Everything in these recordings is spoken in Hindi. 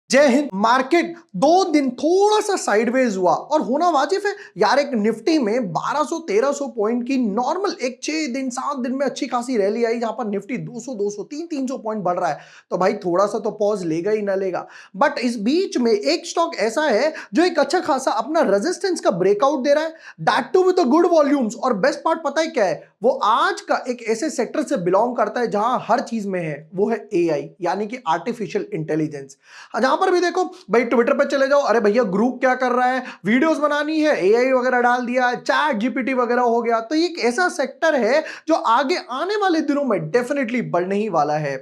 जय हिंद। मार्केट 2 दिन थोड़ा सा साइडवेज हुआ और होना वाजिब है यार। एक निफ्टी में 1200-1300 पॉइंट की नॉर्मल एक 6 दिन 7 दिन में अच्छी खासी रैली आई, जहां पर निफ्टी 200 300 पॉइंट बढ़ रहा है। तो भाई थोड़ा सा तो पॉज लेगा ही ना लेगा। बट इस बीच में एक स्टॉक ऐसा है जो एक अच्छा खासा अपना रेजिस्टेंस का ब्रेकआउट दे रहा है, that too with good volumes. और बेस्ट पार्ट पता है क्या है? वो आज का एक ऐसे सेक्टर से बिलोंग करता है जहां हर चीज में है, वो है एआई यानी कि आर्टिफिशियल इंटेलिजेंस। जहां पर भी देखो भाई, ट्विटर पे चले जाओ, अरे भैया ग्रुप क्या कर रहा है, वीडियोस बनानी है, एआई वगैरह डाल दिया, चैट जीपीटी वगैरह हो गया। तो ये एक ऐसा सेक्टर है जो आगे आने वाले दिनों में डेफिनेटली बढ़ने ही वाला है।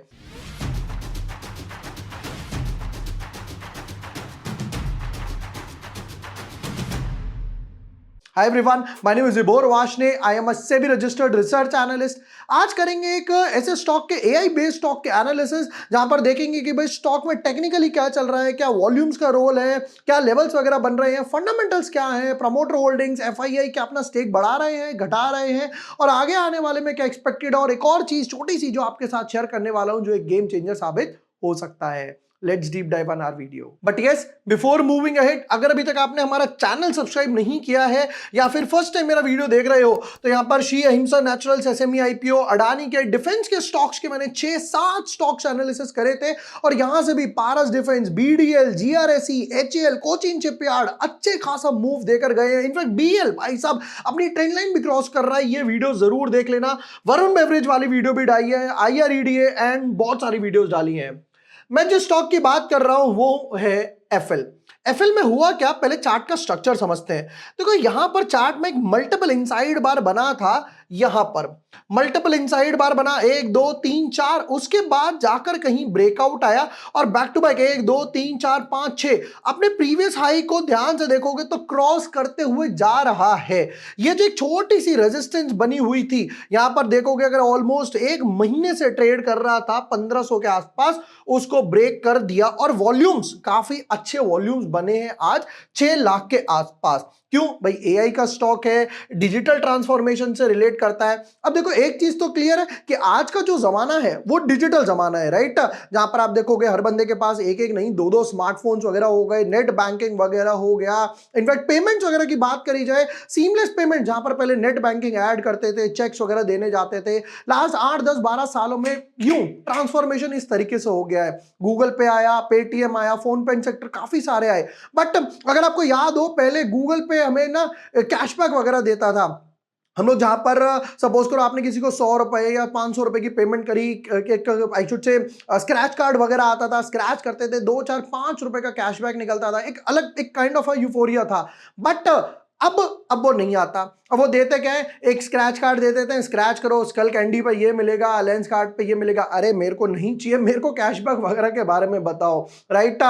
Hi everyone, my name is Vibhor Varshney. I am a SEBI registered research analyst. आज करेंगे एक ऐसे स्टॉक के एआई बेस्ड स्टॉक के एनालिसिस, जहां पर देखेंगे कि भाई स्टॉक में टेक्निकली क्या चल रहा है, क्या वॉल्यूम्स का रोल है, क्या लेवल्स वगैरह बन रहे हैं, फंडामेंटल्स क्या है, प्रमोटर होल्डिंग्स एफआईआई क्या अपना स्टेक बढ़ा रहे हैं, घटा रहे हैं, और आगे आने वाले में क्या एक्सपेक्टेड। और एक और चीज छोटी सी जो आपके साथ शेयर करने वाला हूं, जो एक गेम चेंजर साबित हो सकता है। Let's deep dive on our video. But yes, before moving ahead, अगर अभी तक आपने हमारा चैनल सब्सक्राइब नहीं किया है या फिर फर्स्ट टाइम मेरा वीडियो देख रहे हो, तो यहां पर शी अहिंसा नेचुरल्स, एसएमई आईपीओ, अडानी के, डिफेंस के स्टॉक्स के मैंने 6-7 स्टॉक्स एनालिसिस करे थे। और यहां से भी Paras defence, BDL, GRSE, HAL, Cochin shipyard अच्छे खासा मूव देकर गए हैं। इनफैक्ट बीएल भाई साहब अपनी ट्रेंड लाइन भी क्रॉस कर रहा है। ये वीडियो जरूर देख लेना। वरुण बेवरेज वाली वीडियो भी डाली है, आईआरईडीए एंड बहुत सारी वीडियोस डाली हैं। मैं जिस स्टॉक की बात कर रहा हूं वो है एफएल। एफएल में हुआ क्या, पहले चार्ट का स्ट्रक्चर समझते हैं। देखो यहां पर चार्ट में एक मल्टीपल इनसाइड बार बना था, यहां पर मल्टीपल इनसाइड बार बना 1 2 3 4, उसके बाद जाकर कहीं ब्रेकआउट आया और बैक टू बैक 1 2 3 4 5 6 अपने प्रीवियस हाई को ध्यान से देखोगे तो क्रॉस करते हुए जा रहा है। ये जो एक छोटी सी रेजिस्टेंस बनी हुई थी, यहां पर देखोगे अगर ऑलमोस्ट एक महीने से ट्रेड कर रहा था 1500 के आसपास, उसको ब्रेक कर दिया। और वॉल्यूम्स काफी अच्छे वॉल्यूम्स बने हैं आज 6 लाख के आसपास। क्यों भाई? एआई का स्टॉक है, डिजिटल ट्रांसफॉर्मेशन से रिलेट करता है। अब देखो एक चीज तो क्लियर है कि आज का जो जमाना है वो डिजिटल जमाना है, राइट? जहां पर आप देखोगे हर बंदे के पास एक एक नहीं 2 2 स्मार्टफोन्स वगैरह हो गए, नेट बैंकिंग वगैरह हो गया। इनफैक्ट पेमेंट्स वगैरह की बात करी जाए, सीमलेस पेमेंट, जहां पर पहले नेट बैंकिंग ऐड करते थे, चेक्स वगैरह देने जाते थे, लास्ट 8 10 12 सालों में यूं ट्रांसफॉर्मेशन इस तरीके से हो गया है। गूगल पे आया, पेटीएम आया, फोन पे सेक्टर काफी सारे आए। बट अगर आपको याद हो, पहले गूगल पे हमें ना कैशबैक वगैरह देता था। हम लोग जहां पर सपोज करो आपने किसी को 100 रुपए या 500 रुपए की पेमेंट करी, I should say scratch card वगैरह आता था, स्क्रैच करते थे, 2 4 5 रुपए का कैशबैक निकलता था, एक अलग एक काइंड ऑफ यूफोरिया था। बट अब वो नहीं आता। अब वो देते क्या है, एक स्क्रैच कार्ड दे देते हैं, स्क्रैच करो, स्कल कैंडी पे ये मिलेगा, लेंस कार्ड पे ये मिलेगा। अरे मेरे को नहीं चाहिए, मेरे को कैशबैक वगैरह के बारे में बताओ, राइट?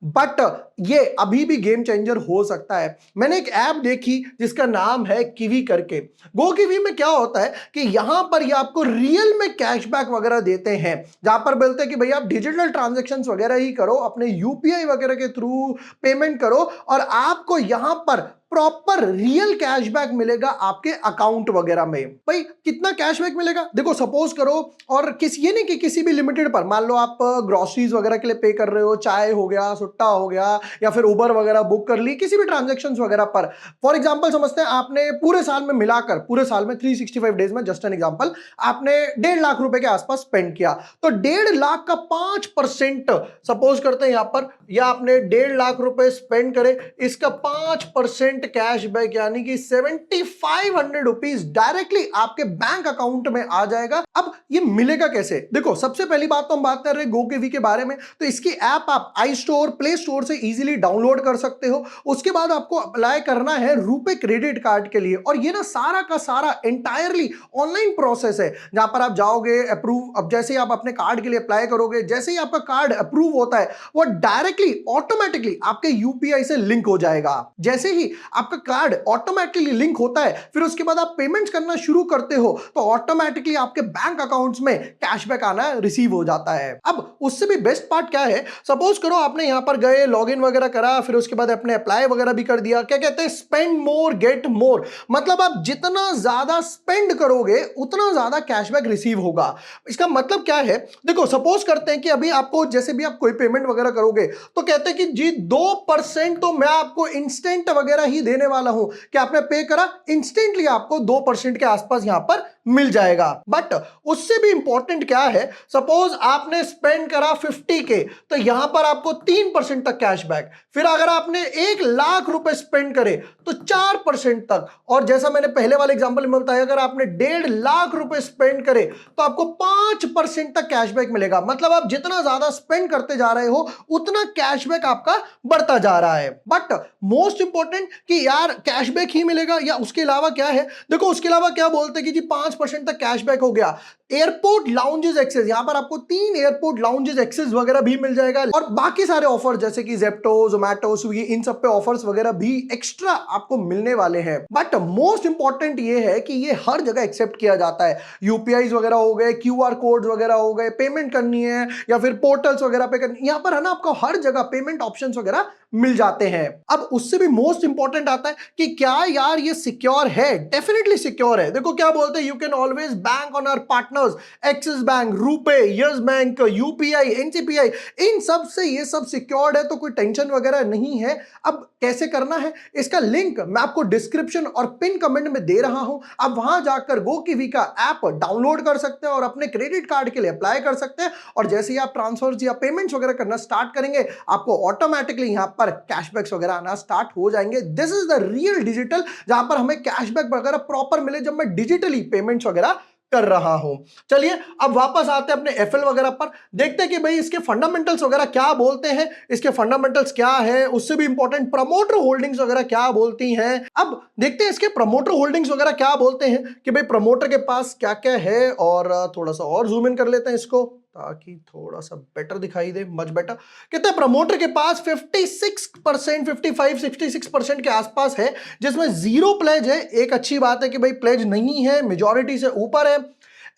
बट ये अभी भी गेम चेंजर हो सकता है। मैंने एक ऐप देखी जिसका नाम है किवी करके। गो किवी में क्या होता है कि यहां पर ये आपको रियल में कैशबैक वगैरह देते हैं, जहां पर बोलते हैं कि भाई आप डिजिटल ट्रांजैक्शन वगैरह ही करो, अपने यूपीआई वगैरह के थ्रू पेमेंट करो और आपको यहां पर प्रॉपर रियल कैशबैक मिलेगा आपके अकाउंट वगैरह में। भाई कितना कैशबैक मिलेगा? देखो सपोज करो, और किसी ये नहीं कि किसी भी लिमिटेड पर, मान लो आप ग्रोसरीज वगैरह के लिए पे कर रहे हो, चाय हो गया, सुट्टा हो गया, या फिर उबर वगैरह बुक कर ली, किसी भी ट्रांजेक्शन वगैरह पर। फॉर एग्जाम्पल समझते हैं आपने पूरे साल में मिलाकर, पूरे साल में 365 डेज में, जस्ट एन एग्जाम्पल, आपने 1.5 लाख रुपए के आसपास स्पेंड किया। तो 1.5 लाख का 5% सपोज करते हैं यहां पर, या आपने 1.5 लाख रुपए स्पेंड करे, इसका 5% कैशबैक यानी कि 7500 रुपीज डायरेक्टली आपके बैंक अकाउंट में आ जाएगा। अब ये मिलेगा कैसे? देखो सबसे पहली बात तो हम बात कर रहे हैं गोकेवी के बारे में। तो इसकी ऐप आप आई स्टोर, प्ले स्टोर से इजीली डाउनलोड कर सकते हो। उसके बाद आपको अप्लाई करना है रुपे क्रेडिट कार्ड के लिए, और ये ना सारा का सारा एंटायरली ऑनलाइन प्रोसेस है, जहां पर आप जाओगे, अप्रूव, अब जैसे ही आप अपने कार्ड के लिए अप्लाई करोगे, जैसे ही आपका कार्ड अप्रूव होता है, वो डायरेक्टली ऑटोमेटिकली आपके यूपीआई से लिंक हो जाएगा। जैसे ही आपका कार्ड ऑटोमेटिकली लिंक होता है, फिर उसके बाद आप पेमेंट्स करना शुरू करते हो, तो ऑटोमेटिकली आपके बैंक अकाउंट अकाउंट्स में कैशबैक आना रिसीव हो जाता है। अब उससे भी बेस्ट पार्ट क्या है, सपोज करो आपने यहां पर गए, लॉगिन वगैरह करा, फिर उसके बाद अपने अप्लाई वगैरह भी कर दिया, क्या कहते हैं, स्पेंड मोर गेट मोर, मतलब आप जितना ज्यादा स्पेंड करोगे उतना ज्यादा कैशबैक रिसीव होगा। इसका मतलब क्या है, देखो सपोज करते हैं कि अभी आपको जैसे भी आप कोई पेमेंट वगैरह करोगे तो कहते हैं कि जी 2% तो मैं आपको इंस्टेंट वगैरह ही देने वाला हूं, कि आपने पे करा इंस्टेंटली आपको 2% के आसपास यहां पर मिल जाएगा। बट उससे भी इंपॉर्टेंट क्या है, सपोज आपने स्पेंड करा 50 के, तो यहां पर आपको 3% तक कैशबैक। फिर अगर आपने 1 लाख रुपए स्पेंड करे तो 4% तक। और जैसा मैंने पहले वाले एग्जांपल में बताया, अगर आपने 1.5 लाख रुपए स्पेंड करे तो आपको 5% तक कैशबैक मिलेगा। मतलब आप जितना ज्यादा स्पेंड करते जा रहे हो उतना कैशबैक आपका बढ़ता जा रहा है। बट मोस्ट इंपॉर्टेंट कि यार कैशबैक ही मिलेगा या उसके अलावा क्या है, देखो उसके अलावा क्या बोलते हैं कि जी 5% तक कैशबैक हो गया। एयरपोर्ट लाउंजेस एक्सेस, यहां पर आपको 3 एयरपोर्ट लाउंजेस एक्सेस वगैरह भी मिल जाएगा, और बाकी सारे ऑफर जैसे कि जेप्टो, जोमैटो, स्विगी, इन सब पे ऑफर्स वगैरह भी एक्स्ट्रा आपको मिलने वाले हैं। बट मोस्ट इंपॉर्टेंट ये है कि ये हर जगह एक्सेप्ट किया जाता है। यूपीआई वगैरह हो गए, क्यूआर कोड वगैरह हो गए, पेमेंट करनी है या फिर पोर्टल्स वगैरह पे करनी, यहां पर है ना आपको हर जगह पेमेंट ऑप्शंस वगैरह मिल जाते हैं। अब उससे भी मोस्ट इंपॉर्टेंट आता है कि क्या यार ये सिक्योर है, डेफिनेटली सिक्योर है। देखो क्या बोलते हैं, you can always bank on our partners, Axis bank, RuPay, Yes bank, UPI, NCPI, इन सब से ये सब सिक्योर्ड है, तो कोई टेंशन वगैरह नहीं है। अब कैसे करना है, इसका लिंक मैं आपको डिस्क्रिप्शन और पिन कमेंट में दे रहा हूं। आप वहां जाकर GoKiwi का ऐप डाउनलोड कर सकते हैं और अपने क्रेडिट कार्ड के लिए अप्लाई कर सकते हैं, और जैसे ही आप ट्रांसफर या पेमेंट्स वगैरह करना स्टार्ट करेंगे आपको ऑटोमेटिकली यहां पर कैशबैक्स वगैरह आना स्टार्ट हो जाएंगे। This is the real digital, जहां पर हमें कैशबैक वगैरह प्रॉपर मिले जब मैं डिजिटली पेमेंट्स वगैरह कर रहा हूं। चलिए अब वापस आते हैं अपने एफएल वगैरह पर, देखते हैं कि भाई इसके फंडामेंटल्स वगैरह क्या बोलते हैं, इसके फंडामेंटल्स क्या है, उससे भी इंपॉर्टेंट प्रमोटर होल्डिंग्स वगैरह क्या बोलती हैं। अब देखते हैं इसके प्रमोटर होल्डिंग्स वगैरह क्या बोलते हैं, कि भाई प्रमोटर के पास क्या क्या है, और थोड़ा सा और जूम इन कर लेते हैं इसको ताकि थोड़ा सा बेटर दिखाई दे, मच बेटर। कहते हैं प्रमोटर के पास 56%, 55, 66% के आसपास है, जिसमें जीरो प्लेज है। एक अच्छी बात है कि भाई प्लेज नहीं है, मेजॉरिटी से ऊपर है।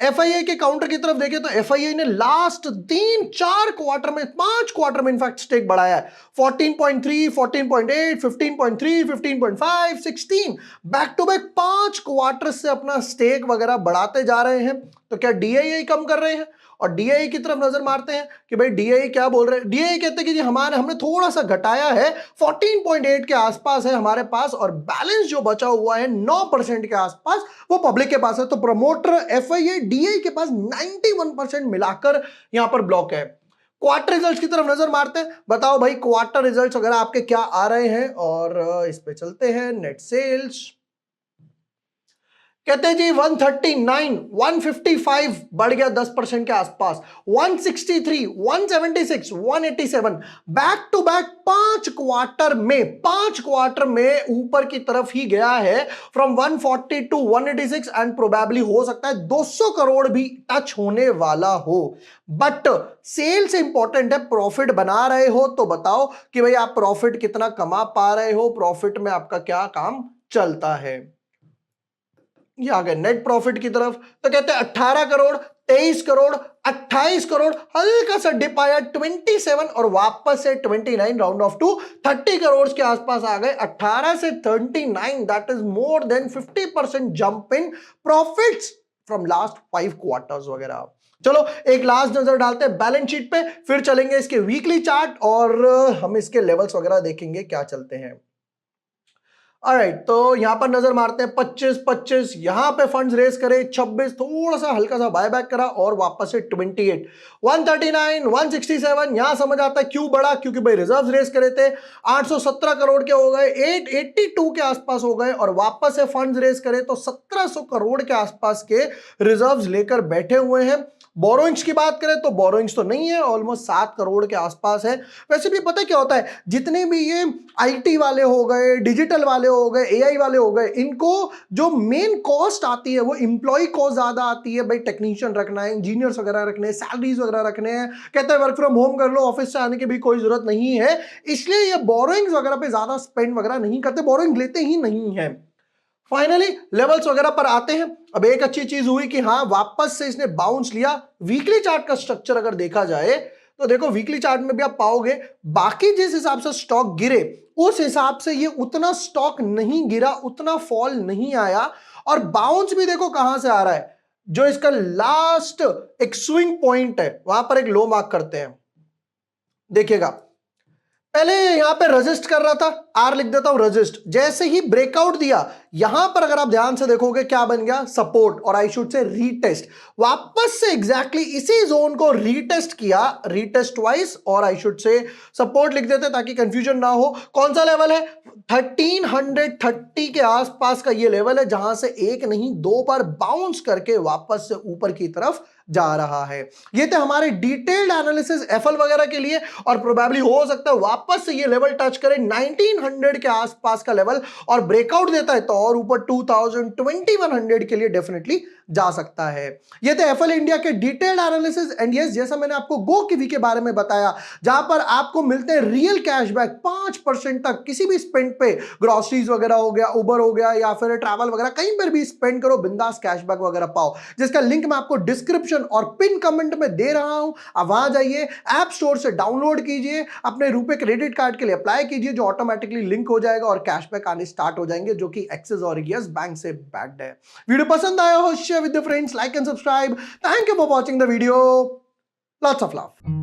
एफआईआई के काउंटर की तरफ देखें तो एफआईआई ने लास्ट 3-4 क्वार्टर में, 5 क्वार्टर में इनफैक्ट स्टेक बढ़ाया है। 14.3, 14.8, 15.3, 15.5, 16, बैक टू बैक 5 क्वार्टर से अपना स्टेक वगैरह बढ़ाते जा रहे हैं। तो क्या डीआईआई कम कर रहे हैं? और डीआई की तरफ नजर मारते हैं कि भाई डीआई क्या बोल रहे हैं। डीआई कहते हैं कि जी हमने थोड़ा सा घटाया है, 14.8 के आसपास है हमारे पास, और बैलेंस जो बचा हुआ है 9% के आसपास वो पब्लिक के पास है। तो प्रमोटर एफआईआई डीआई के पास 91% मिलाकर यहां पर ब्लॉक है। क्वार्टर रिजल्ट्स की तरफ नजर मारते हैं, बताओ भाई क्वार्टर रिजल्ट्स वगैरह आपके क्या आ रहे हैं, और इस पे चलते हैं। नेट सेल्स कहते हैं जी 139, 155 बढ़ गया 10% के आसपास, 163, 176, 187, बैक टू बैक 5 क्वार्टर में ऊपर की तरफ ही गया है, फ्रॉम 140 टू 186, एंड प्रोबेबली हो सकता है 200 करोड़ भी टच होने वाला हो। बट सेल से इंपॉर्टेंट है, प्रॉफिट बना रहे हो तो बताओ कि भाई आप प्रॉफिट कितना कमा पा रहे हो, प्रॉफिट में आपका क्या काम चलता है। ये आ गए नेट प्रॉफिट की तरफ, तो कहते हैं 18 करोड़, 23 करोड़, 28 करोड़, हल्का सा डिप आया 27, और वापस से 29, राउंड ऑफ टू 30 करोड़ के आसपास आ गए। 18 से 39, that is more than 50% jump in profits from last 5 quarters वगैरह। चलो एक लास्ट नजर डालते हैं बैलेंस शीट पे, फिर चलेंगे इसके वीकली चार्ट और हम इसके लेवल्स वगैरह देखेंगे क्या चलते हैं। ऑलराइट, तो यहां पर नजर मारते हैं 25, यहां पे फंड्स रेस करे, 26 थोड़ा सा हल्का सा बायबैक करा, और वापस से 28, 139, 167, यहां समझ आता है क्यों बढ़ा, क्योंकि भाई रिजर्व्स रेस करे थे, 817 करोड़ के हो गए, 882 के आसपास हो गए, और वापस से फंड्स रेस करे तो 1700 करोड़ के आसपास के रिजर्व्स लेकर बैठे हुए हैं। बोरोइंग्स की बात करें तो बोरोइंग्स तो नहीं है, ऑलमोस्ट 7 करोड़ के आसपास है। वैसे भी पता क्या होता है, जितने भी ये आईटी वाले हो गए, डिजिटल वाले हो गए, एआई वाले हो गए, इनको जो मेन कॉस्ट आती है वो इंप्लॉय कॉस्ट ज्यादा आती है। भाई टेक्नीशियन रखना है, इंजीनियर्स वगैरह रखने हैं, सैलरीज वगैरह रखने हैं, कहते हैं वर्क फ्रॉम होम कर लो, ऑफिस से आने की भी कोई जरूरत नहीं है, इसलिए ये बोरोइंग्स वगैरह पे ज्यादा स्पेंड वगैरह नहीं करते, बोरोइंग लेते ही नहीं है। फाइनली लेवल्स वगैरह पर आते हैं। अब एक अच्छी चीज हुई कि हाँ वापस से इसने बाउंस लिया। वीकली चार्ट का स्ट्रक्चर अगर देखा जाए तो देखो वीकली चार्ट में भी आप पाओगे बाकी जिस हिसाब से स्टॉक गिरे उस हिसाब से ये उतना स्टॉक नहीं गिरा, उतना फॉल नहीं आया। और बाउंस भी देखो कहां से आ रहा है, जो इसका लास्ट एक स्विंग पॉइंट है वहां पर एक लो मार्क करते हैं। देखिएगा पहले यहां पे रजिस्ट कर रहा था, आर लिख देता हूं रजिस्ट, जैसे ही ब्रेकआउट दिया यहां पर अगर आप ध्यान से देखोगे क्या बन गया, सपोर्ट, और आई शुड से रीटेस्ट। वापस से एग्जैक्टली इसी जोन को रीटेस्ट किया, रीटेस्ट वाइज, और आई शुड से सपोर्ट लिख देते ताकि कंफ्यूजन ना हो। कौन सा लेवल है, 1330 के आसपास का ये लेवल है जहां से एक नहीं दो बार बाउंस करके वापस से ऊपर की तरफ जा रहा है। ये थे हमारे डिटेल्ड एनालिसिस एफएल वगैरह के लिए, और प्रोबेबली हो सकता है वापस से ये लेवल टच करे 1900 के आसपास का लेवल, और ब्रेकआउट देता है तो और ऊपर 2000 2100 के लिए डेफिनेटली जा सकता है। ये थे एफएल इंडिया के डिटेल्ड एनालिसिस। एंड यस, जैसा मैंने आपको गो कीवी के बारे में बताया जहां पर आपको मिलते हैं रियल कैशबैक 5% तक किसी भी स्पेंड पे, ग्रोसरीज वगैरह हो गया, उबर हो गया, या फिर ट्रैवल वगैरह, कहीं पर भी स्पेंड करो बिंदास कैशबैक वगैरह पाओ, जिसका लिंक मैं आपको डिस्क्रिप्शन और पिन कमेंट में दे रहा हूं। आप वहां जाइए, ऐप स्टोर से डाउनलोड कीजिए, अपने रुपए क्रेडिट कार्ड के लिए अप्लाई कीजिए जो ऑटोमेटिकली लिंक हो जाएगा और कैशबैक आने स्टार्ट हो जाएंगे, जो कि एक्सिस और यस बैंक से बैक्ड है। वीडियो पसंद आया हो share with the friends, like and subscribe. Thank you for watching the video. Lots of love.